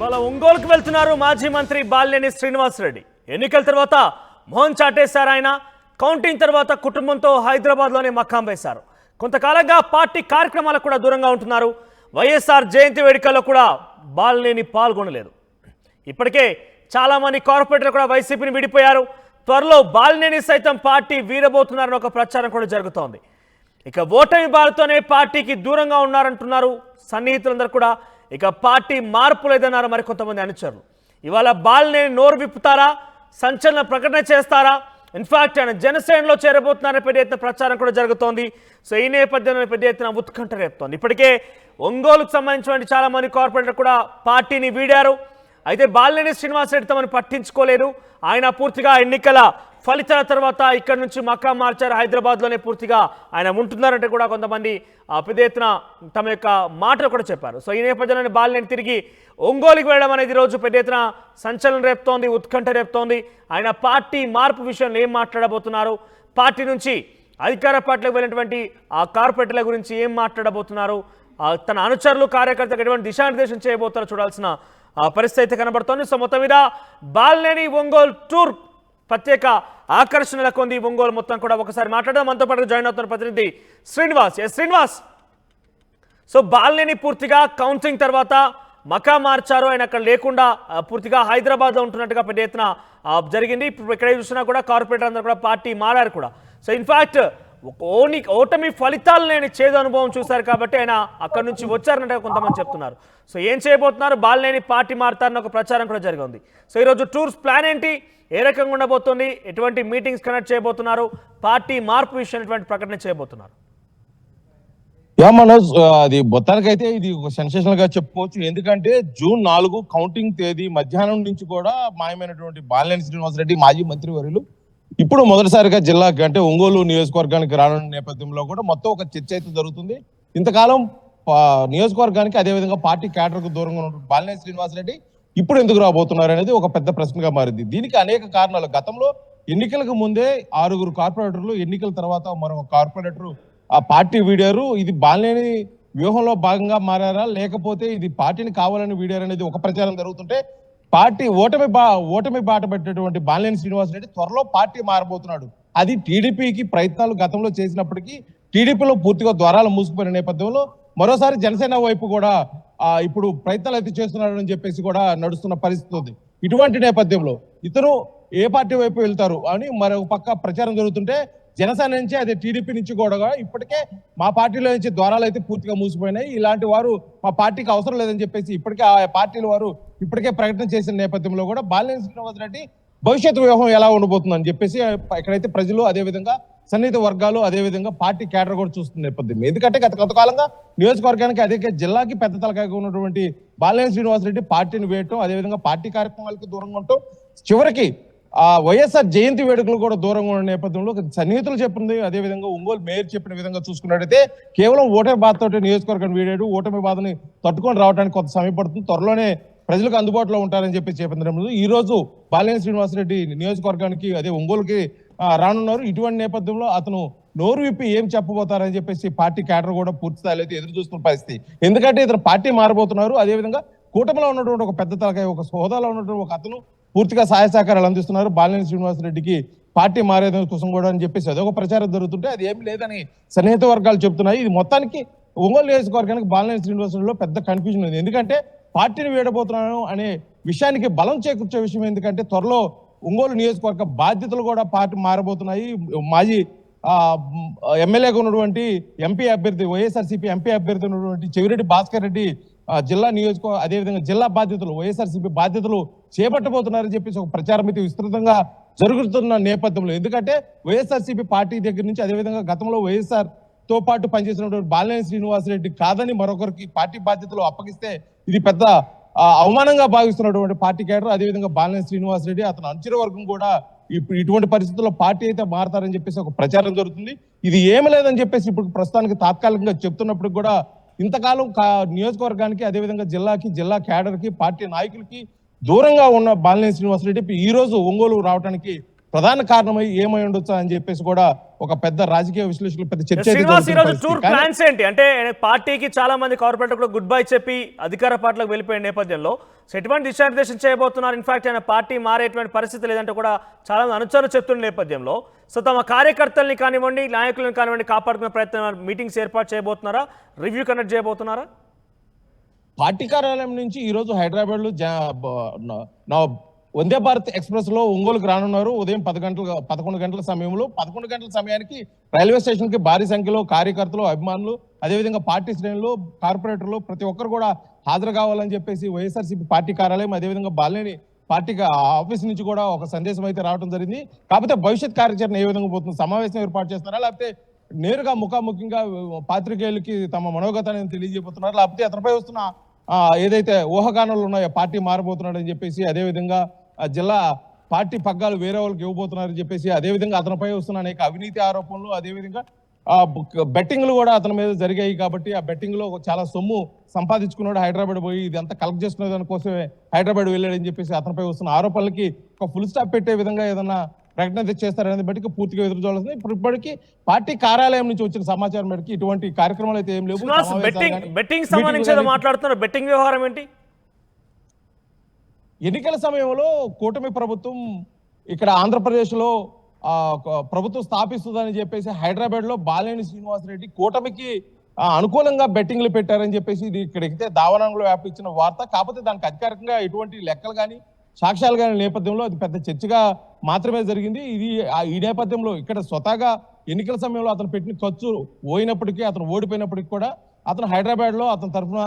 ఇవాళ ఒంగోలుకు వెళ్తున్నారు మాజీ మంత్రి బాలినేని శ్రీనివాసరెడ్డి. ఎన్నికల తర్వాత మోహన్ చాటేశారు ఆయన. కౌంటింగ్ తర్వాత కుటుంబంతో హైదరాబాద్లోనే మకాం వేశారు. కొంతకాలంగా పార్టీ కార్యక్రమాలకు కూడా దూరంగా ఉంటున్నారు. వైఎస్ఆర్ జయంతి వేడుకల్లో కూడా బాలినేని పాల్గొనలేదు. ఇప్పటికే చాలామంది కార్పొరేటర్లు కూడా వైసీపీని విడిపోయారు. త్వరలో బాలినేని సైతం పార్టీ వీరబోతున్నారని ఒక ప్రచారం కూడా జరుగుతోంది. ఇక ఓటమి బాలతోనే పార్టీకి దూరంగా ఉన్నారంటున్నారు సన్నిహితులందరూ కూడా. ఇక పార్టీ మార్పు లేదన్నారు మరికొంతమంది అనుచరులు. ఇవాళ బాలినేని నోరు విప్పుతారా, సంచలన ప్రకటన చేస్తారా? ఇన్ఫాక్ట్ ఆయన జనసేనలో చేరబోతున్నారని పెద్ద ఎత్తున ప్రచారం కూడా జరుగుతోంది. సో ఈ నేపథ్యంలో పెద్ద ఎత్తున ఉత్కంఠ రేపుతోంది. ఇప్పటికే ఒంగోలుకు సంబంధించిన చాలా మంది కార్పొరేటర్లు కూడా పార్టీని వీడారు. అయితే బాలినేని శ్రీనివాసరెడ్డి తమను పట్టించుకోలేదు. ఆయన పూర్తిగా ఎన్నికల ఫలితాల తర్వాత ఇక్కడ నుంచి మకాం మార్చారు. హైదరాబాద్లోనే పూర్తిగా ఆయన ఉంటున్నారంటే కూడా కొంతమంది పెద్ద ఎత్తున తమ యొక్క మాటలు కూడా చెప్పారు. సో ఈ నేపథ్యంలోనే బాలినేని తిరిగి ఒంగోలుకి వెళ్ళడం అనేది రోజు పెద్ద ఎత్తున సంచలనం రేపుతోంది, ఉత్కంఠ రేపుతోంది. ఆయన పార్టీ మార్పు విషయంలో ఏం మాట్లాడబోతున్నారు, పార్టీ నుంచి అధికార పార్టీలకు వెళ్ళినటువంటి ఆ కార్పొరేటర్ల గురించి ఏం మాట్లాడబోతున్నారు, తన అనుచరులు కార్యకర్తలకు ఎటువంటి దిశానిర్దేశం చేయబోతారో చూడాల్సిన పరిస్థితి కనబడుతోంది. సో మొత్తం మీద బాలినేని ఒంగోలు టూర్ ప్రత్యేక ఆకర్షణ కొంది. ఒంగోలు మొత్తం కూడా ఒకసారి మాట్లాడడం. మనతో పాటు జాయిన్ అవుతున్న ప్రతినిధి శ్రీనివాస్. శ్రీనివాస్, సో బాలినేని పూర్తిగా కౌంటింగ్ తర్వాత మకా మార్చారు. ఆయన అక్కడ లేకుండా పూర్తిగా హైదరాబాద్లో ఉంటున్నట్టుగా పెద్ద ఎత్తున జరిగింది. ఇప్పుడు ఎక్కడ చూసినా కూడా కార్పొరేటర్ అందరూ కూడా పార్టీ మారారు కూడా. సో ఇన్ఫాక్ట్ ఓటమి ఫలితాలు నేను చేదు అనుభవం చూశారు కాబట్టి ఆయన అక్కడ నుంచి వచ్చారన్నట్టుగా కొంతమంది చెప్తున్నారు. సో ఏం చేయబోతున్నారు, బాలినేని పార్టీ మారుతారన్న ఒక ప్రచారం కూడా జరిగింది. సో ఈరోజు టూర్స్ ప్లాన్ ఏంటి, ఏ రకంగా ఉండబోతుంది, ఎటువంటి మీటింగ్స్ కనెక్ట్ చేయబోతున్నారు, పార్టీ మార్పు విషయం ఎటువంటి ప్రకటన చేయబోతున్నారు? మనోజ్, అది మొత్తానికైతే ఇది ఒక సెన్సేషనల్ గా చెప్పుకోవచ్చు. ఎందుకంటే June 4 కౌంటింగ్ తేదీ మధ్యాహ్నం నుంచి కూడా మాయమైనటువంటి బాలినేని శ్రీనివాసరెడ్డి మాజీ మంత్రి వర్యులు ఇప్పుడు మొదటిసారిగా జిల్లాకి అంటే ఒంగోలు నియోజకవర్గానికి రానున్న నేపథ్యంలో కూడా మొత్తం ఒక చర్చ అయితే జరుగుతుంది. ఇంతకాలం నియోజకవర్గానికి అదేవిధంగా పార్టీ క్యాడర్ కు దూరంగా ఉన్నటువంటి బాలినేని శ్రీనివాసరెడ్డి ఇప్పుడు ఎందుకు రాబోతున్నారు అనేది ఒక పెద్ద ప్రశ్నగా మారింది. దీనికి అనేక కారణాలు. గతంలో ఎన్నికలకు ముందే 6 కార్పొరేటర్లు, ఎన్నికల తర్వాత మరొక కార్పొరేటర్ ఆ పార్టీ వీడారు. ఇది బాలినేని వ్యూహంలో భాగంగా మారారా లేకపోతే ఇది పార్టీని కావాలని వీడారు అనేది ఒక ప్రచారం జరుగుతుంటే, పార్టీ ఓటమి బాట పెట్టినటువంటి బాలినేని శ్రీనివాసరెడ్డి త్వరలో పార్టీ మారబోతున్నాడు. అది టీడీపీకి ప్రయత్నాలు గతంలో చేసినప్పటికీ టీడీపీలో పూర్తిగా ద్వారాలు మూసుకుపోయిన నేపథ్యంలో మరోసారి జనసేన వైపు కూడా ఇప్పుడు ప్రయత్నాలు అయితే చేస్తున్నారని చెప్పేసి కూడా నడుస్తున్న పరిస్థితి ఉంది. ఇటువంటి నేపథ్యంలో ఇతను ఏ పార్టీ వైపు వెళ్తారు అని మరొక పక్క ప్రచారం జరుగుతుంటే, జనసేన నుంచి అదే టీడీపీ నుంచి కూడా ఇప్పటికే మా పార్టీలో నుంచి ద్వారాలు అయితే పూర్తిగా మూసిపోయినాయి, ఇలాంటి వారు మా పార్టీకి అవసరం లేదని చెప్పేసి ఇప్పటికే ఆ పార్టీల వారు ఇప్పటికే ప్రకటన చేసిన నేపథ్యంలో కూడా బాలినేని శ్రీనివాసరెడ్డి భవిష్యత్తు వ్యూహం ఎలా ఉండబోతుందని చెప్పేసి ఇక్కడైతే ప్రజలు, అదేవిధంగా సన్నిహిత వర్గాలు, అదేవిధంగా పార్టీ క్యాడర్ కూడా చూస్తున్న నేపథ్యం. ఎందుకంటే గత కొంతకాలంగా నియోజకవర్గానికి అదే జిల్లాకి పెద్ద తలకాయగా ఉన్నటువంటి బాలినేని శ్రీనివాసరెడ్డి పార్టీని వేయటం, అదేవిధంగా పార్టీ కార్యక్రమాలకు దూరంగా ఉండటం, చివరికి వైఎస్ఆర్ జయంతి వేడుకలు కూడా దూరంగా ఉన్న నేపథ్యంలో సన్నిహితులు చెప్పింది, అదేవిధంగా ఒంగోలు మేయర్ చెప్పిన విధంగా చూసుకున్నట్టయితే కేవలం ఓటమి బాధతో నియోజకవర్గాన్ని వీడాడు. ఓటమి బాధని తట్టుకొని రావడానికి కొంత సమయం పడుతుంది, త్వరలోనే ప్రజలకు అందుబాటులో ఉంటారని చెప్పి చెప్పిన ఈ రోజు బాలినేని శ్రీనివాసరెడ్డి నియోజకవర్గానికి అదే ఒంగోలుకి రానున్నారు. ఇటువంటి నేపథ్యంలో అతను నోరు విప్పి ఏం చెప్పబోతారని చెప్పేసి పార్టీ క్యాడర్ కూడా పూర్తి స్థాయిలో అయితే ఎదురు చూస్తున్న పరిస్థితి. ఎందుకంటే ఇతను పార్టీ మారబోతున్నారు. అదేవిధంగా కూటమిలో ఉన్నటువంటి ఒక పెద్ద తలకాయ, ఒక హోదాలో ఉన్నటువంటి ఒక అతను పూర్తిగా సహాయ సహకారాలు అందిస్తున్నారు బాలినేని శ్రీనివాసరెడ్డికి పార్టీ మారేదాని కోసం కూడా అని చెప్పేసి అదొక ప్రచారం జరుగుతుంటే, అది ఏమి లేదని సన్నిహిత వర్గాలు చెప్తున్నాయి. ఇది మొత్తానికి ఒంగోలు నియోజకవర్గానికి బాలినేని శ్రీనివాసరెడ్డిలో పెద్ద కన్ఫ్యూజన్ ఉంది. ఎందుకంటే పార్టీని వీడబోతున్నాను అనే విషయానికి బలం చేకూర్చే విషయం. ఎందుకంటే త్వరలో ఒంగోలు నియోజకవర్గ బాధ్యతలు కూడా పార్టీ మారబోతున్నాయి. మాజీ ఎమ్మెల్యేగా ఉన్నటువంటి ఎంపీ అభ్యర్థి, వైఎస్ఆర్సీపీ ఎంపీ అభ్యర్థి ఉన్నటువంటి చెవిరెడ్డి భాస్కర్ రెడ్డి జిల్లా అదేవిధంగా జిల్లా బాధ్యతలు, వైఎస్ఆర్సీపీ బాధ్యతలు చేపట్టబోతున్నారని చెప్పేసి ఒక ప్రచారం అయితే విస్తృతంగా జరుగుతున్న నేపథ్యంలో, ఎందుకంటే వైఎస్ఆర్సీపీ పార్టీ దగ్గర నుంచి అదేవిధంగా గతంలో వైఎస్ఆర్ తో పాటు పనిచేసినటువంటి బాలినేని శ్రీనివాసరెడ్డి కాదని మరొకరికి పార్టీ బాధ్యతలు అప్పగిస్తే ఇది పెద్ద అవమానంగా భావిస్తున్నటువంటి పార్టీ క్యాడర్, అదేవిధంగా బాలినేని శ్రీనివాసరెడ్డి అతను అనుచర వర్గం కూడా ఇప్పుడు ఇటువంటి పరిస్థితుల్లో పార్టీ అయితే మారతారని చెప్పేసి ఒక ప్రచారం జరుగుతుంది. ఇది ఏమి లేదని చెప్పేసి ఇప్పుడు ప్రస్తుతానికి తాత్కాలికంగా చెప్తున్నప్పుడు కూడా ఇంతకాలం నియోజకవర్గానికి, అదేవిధంగా జిల్లాకి, జిల్లా క్యాడర్కి, పార్టీ నాయకులకి దూరంగా ఉన్న బాలినేని శ్రీనివాసరెడ్డి ఈ రోజు ఒంగోలు రావడానికి ప్రధాన కారణమై ఏమై ఉండొచ్చు అని చెప్పేసి కూడా ఒక పెద్ద రాజకీయ విశ్లేషకులు పెద్ద చర్చ అయితే శ్రీనివాస్ ఈ జరుగుతున్న రోజు టూర్ పరిస్థితి. కానీ ప్లాన్స్ ఏంటి అంటే పార్టీకి చాలా మంది కార్పొరేటర్ కూడా గుడ్ బై చెప్పి అధికార పార్టీలకు వెళ్ళిపోయిన నేపథ్యంలో సో ఎటువంటి దిశానిర్దేశం చేయబోతున్నారు. ఇన్ఫాక్ట్ ఆయన పార్టీ మారేటువంటి పరిస్థితి లేదంటే కూడా చాలా మంది అనుచరులు చెప్తున్న నేపథ్యంలో సో తమ కార్యకర్తల్ని కానివ్వండి నాయకులను కానివ్వండి కాపాడుకునే ప్రయత్నం మీటింగ్స్ ఏర్పాటు చేయబోతున్నారా, రివ్యూ కండక్ట్ చేయబోతున్నారా? పార్టీ కార్యాలయం నుంచి ఈ రోజు హైదరాబాద్ లో వందే భారత్ ఎక్స్ప్రెస్ లో ఒంగోలుకు రానున్నారు. ఉదయం 11 గంటల సమయంలో 11 గంటల సమయానికి రైల్వే స్టేషన్ కి భారీ సంఖ్యలో కార్యకర్తలు, అభిమానులు, అదేవిధంగా పార్టీ శ్రేణులు, కార్పొరేటర్లు ప్రతి ఒక్కరు కూడా హాజరు కావాలని చెప్పేసి వైఎస్ఆర్సీపీ పార్టీ కార్యాలయం అదేవిధంగా బాలినేని పార్టీ ఆఫీస్ నుంచి కూడా ఒక సందేశం అయితే రావడం జరిగింది. కాకపోతే భవిష్యత్ కార్యాచరణ ఏ విధంగా పోతుంది, సమావేశం ఏర్పాటు చేస్తారా లేకపోతే నేరుగా ముఖాముఖిగా పాత్రికేయులకి తమ మనోగతాన్ని తెలియజేయబోతున్నారు, లేకపోతే అతనిపై వస్తున్న ఏదైతే ఊహాగానాలు ఉన్నాయో పార్టీ మారబోతున్నాడు అని చెప్పేసి అదేవిధంగా జిల్లా పార్టీ పగ్గాలు వేరే వాళ్ళకి ఇవ్వబోతున్నారని చెప్పేసి అదేవిధంగా అతనిపై వస్తున్న అనేక అవినీతి ఆరోపణలు అదేవిధంగా బెట్టింగ్లు కూడా అతని మీద జరిగాయి కాబట్టి ఆ బెట్టింగ్ లో చాలా సొమ్ము సంపాదించుకున్నాడు, హైదరాబాద్ పోయి ఇదంతా కలెక్ట్ చేసుకునే దానికోసమే హైదరాబాద్ వెళ్ళాడని చెప్పేసి అతనిపై వస్తున్న ఆరోపణలకి ఒక ఫుల్ స్టాప్ పెట్టే విధంగా ఏదన్నా ప్రకటన చేస్తారనేది బట్టి పూర్తిగా ఎదురు చూడాల్సింది. ఇప్పటికీ పార్టీ కార్యాలయం నుంచి వచ్చిన సమాచారం మేరకు ఇటువంటి కార్యక్రమాలు అయితే ఏం లేవు. బెట్టింగ్ సంబంధించి మాట్లాడుతున్నారు, బెట్టింగ్ వ్యవహారం ఏంటి? ఎన్నికల సమయంలో కూటమి ప్రభుత్వం ఇక్కడ ఆంధ్రప్రదేశ్ లో ప్రభుత్వం స్థాపిస్తుందని చెప్పేసి హైదరాబాద్ లో బాలినేని శ్రీనివాసరెడ్డి కూటమికి అనుకూలంగా బెట్టింగ్లు పెట్టారని చెప్పేసి ఇది ఇక్కడికి దావానంలో వ్యాపించిన వార్త. కాకపోతే దానికి అధికారికంగా ఎటువంటి లెక్కలు కానీ సాక్ష్యాలు కానీ నేపథ్యంలో అది పెద్ద చర్చగా మాత్రమే జరిగింది. ఇది ఈ నేపథ్యంలో ఇక్కడ స్వతహాగా ఎన్నికల సమయంలో అతను పెట్టిన ఖర్చు పోయినప్పటికీ అతను ఓడిపోయినప్పటికీ కూడా అతను హైదరాబాద్ లో అతని తరఫున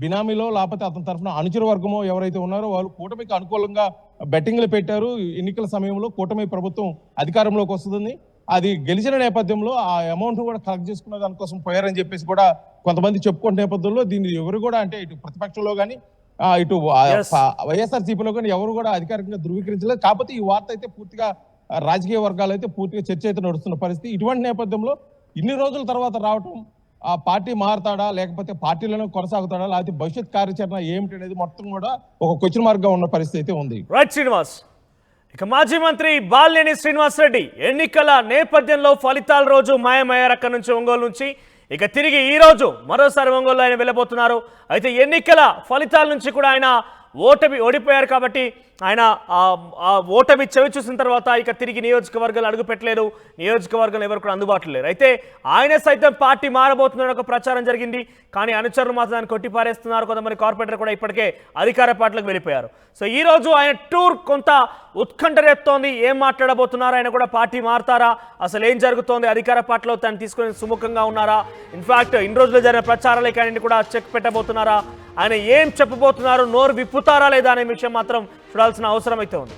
బినామీలో లేకపోతే అతని తరఫున అనుచర వర్గమో ఎవరైతే ఉన్నారో వాళ్ళు కూటమికి అనుకూలంగా బెట్టింగ్లు పెట్టారు. ఎన్నికల సమయంలో కూటమి ప్రభుత్వం అధికారంలోకి వస్తుంది, అది గెలిచిన నేపథ్యంలో ఆ అమౌంట్ కూడా కలెక్ట్ చేసుకునే దానికోసం పోయారని చెప్పేసి కూడా కొంతమంది చెప్పుకునే నేపథ్యంలో దీన్ని ఎవరు కూడా అంటే ఇటు ప్రతిపక్షంలో కానీ ఇటు వైఎస్ఆర్సీపీలో కానీ ఎవరు కూడా అధికారికంగా ధృవీకరించలేదు. కాకపోతే ఈ వార్త అయితే పూర్తిగా రాజకీయ వర్గాలు అయితే పూర్తిగా చర్చ అయితే నడుస్తున్న పరిస్థితి. ఇటువంటి నేపథ్యంలో ఇన్ని రోజుల తర్వాత రావటం ఆ పార్టీ మారుతాడా లేకపోతే పార్టీలోనే కొనసాగుతాడా లేకపోతే భవిష్యత్ కార్యాచరణ ఏమిటి అనేది మొత్తం కూడా ఒక క్వశ్చన్ మార్క్ గా ఉన్న పరిస్థితి అయితే ఉంది. రైట్ శ్రీనివాస్. ఇక మాజీ మంత్రి బాలినేని శ్రీనివాసరెడ్డి ఎన్నికల నేపథ్యంలో ఫలితాల రోజు మాయమయ్యారు అక్కడి నుంచి ఒంగోలు నుంచి. ఇక తిరిగి ఈ రోజు మరోసారి ఒంగోలు ఆయన వెళ్ళబోతున్నారు. అయితే ఎన్నికల ఫలితాల నుంచి కూడా ఆయన ఓడిపోయారు కాబట్టి ఆయన ఓటమి చవి చూసిన తర్వాత ఇక తిరిగి నియోజకవర్గాలు అడుగు పెట్టలేరు, నియోజకవర్గాలు ఎవరు కూడా అందుబాటులో లేరు. అయితే ఆయన సైతం పార్టీ మారబోతున్న ఒక ప్రచారం జరిగింది, కానీ అనుచరులు మాత్రం దాన్ని కొట్టిపారేస్తున్నారు. కొంతమంది కార్పొరేటర్ కూడా ఇప్పటికే అధికార పార్టీలకు వెళ్ళిపోయారు. సో ఈ రోజు ఆయన టూర్ కొంత ఉత్కంఠ రేపుతోంది. ఏం మాట్లాడబోతున్నారు, ఆయన కూడా పార్టీ మారుతారా, అసలు ఏం జరుగుతోంది, అధికార పార్టీలో తను తీసుకుని సుముఖంగా ఉన్నారా, ఇన్ఫాక్ట్ ఇన్ని రోజులు జరిగిన ప్రచారాలకి కూడా చెక్ పెట్టబోతున్నారా, ఆయన ఏం చెప్పబోతున్నారు, నోరు విప్పుతారా లేదా అనే విషయం మాత్రం చూడాల్సిన అవసరం అయితే ఉంది.